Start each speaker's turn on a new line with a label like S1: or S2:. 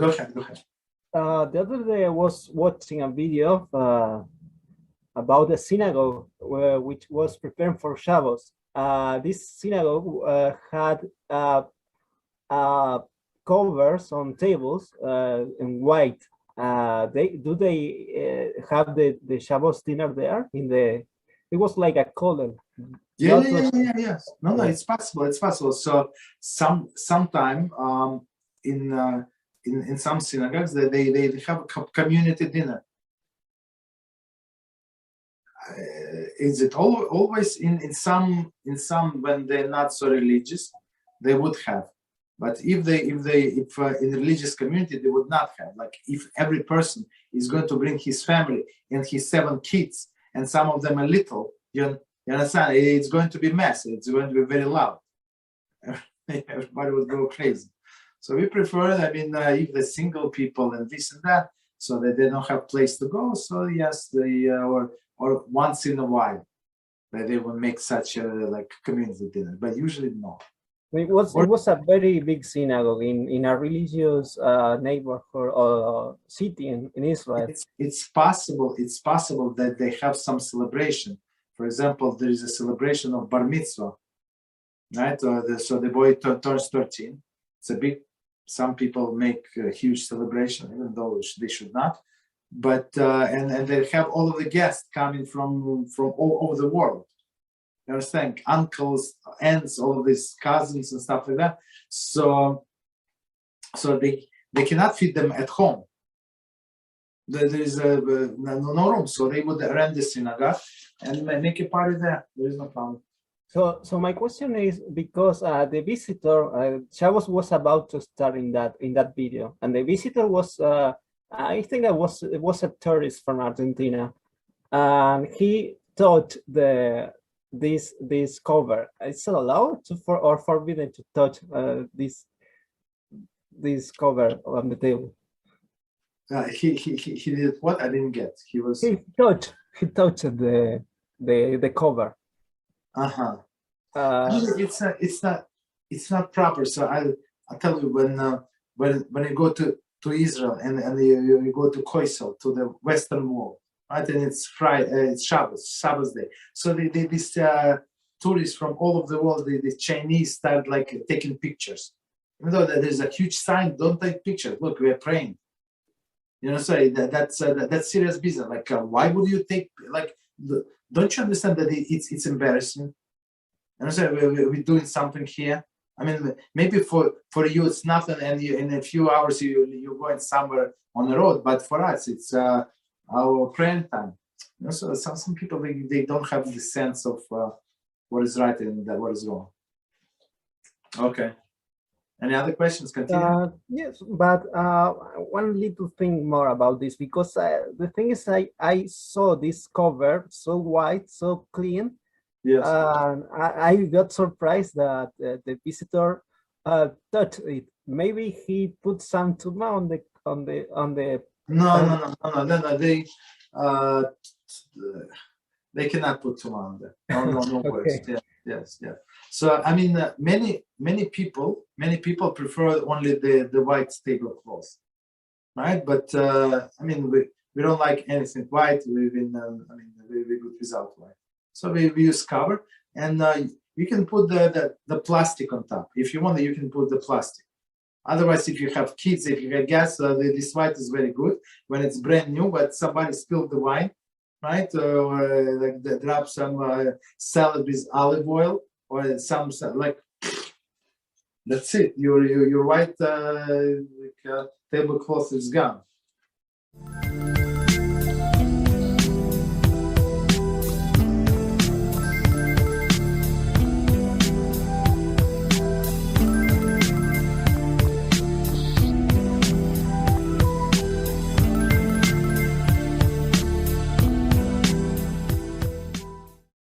S1: Go ahead.
S2: The other day I was watching a video about a synagogue which was prepared for Shabbos. This synagogue had covers on tables in white. They have the Shabbos dinner there in the. It was like a color.
S1: Yes. No, it's possible. So sometime in some synagogues they have a community dinner. Is it always in some when they're not so religious, they would have, but if in religious community they would not have. Like if every person is going to bring his family and his 7 kids, and some of them are little, you understand? It's going to be messy. It's going to be very loud. Everybody would go crazy. So we prefer, if the single people and this and that, so that they don't have place to go. So yes, they or once in a while, that they will make such a community dinner, but usually no.
S2: It was a very big synagogue in a religious neighborhood or city in Israel.
S1: It's possible that they have some celebration. For example, there is a celebration of bar mitzvah, right? So the boy turns 13. It's a big. Some people make a huge celebration, even though they should not. But and they have all of the guests coming from all over the world. You understand? Uncles, aunts, all of these cousins and stuff like that. So they cannot feed them at home. There is no room, so they would rent the synagogue and make a party there. There is no problem.
S2: So my question is, because the visitor Shabbos was about to start in that video, and the visitor was I think it was a tourist from Argentina, and he touched this cover. Is it allowed or forbidden to touch this cover on the table?
S1: He did what? I didn't get. He
S2: touched the cover.
S1: It's not proper. So I'll tell you, when you go to Israel and you go to Koisel, to the Western Wall, right? And it's Friday, it's Shabbos day. So these tourists from all over the world, the Chinese start taking pictures. Even though there's a huge sign, don't take pictures. Look, we are praying. So that's serious business. Why would you take don't you understand that it's embarrassing? We're doing something here. Maybe for you it's nothing, and in a few hours you're going somewhere on the road. But for us, it's our praying time. So some people they don't have the sense of what is right and what is wrong. Okay. Any other questions? Continue.
S2: Yes, but one little thing more about this, because the thing is, I saw this cover so white, so clean.
S1: Yes.
S2: I got surprised that the visitor touched it. Maybe he put some tuma on the.
S1: No. They cannot put tuma on there. No words.
S2: Okay.
S1: Yes. So many people prefer only the white tablecloth, right? But we don't like anything white. We've been very good without white. So we use cover, and you can put the plastic on top if you want. You can put the plastic. Otherwise, if you have kids, if you have guests, this white is very good when it's brand new. But somebody spilled the wine, right? They drop some salad with olive oil or some that's it. Your white tablecloth is gone.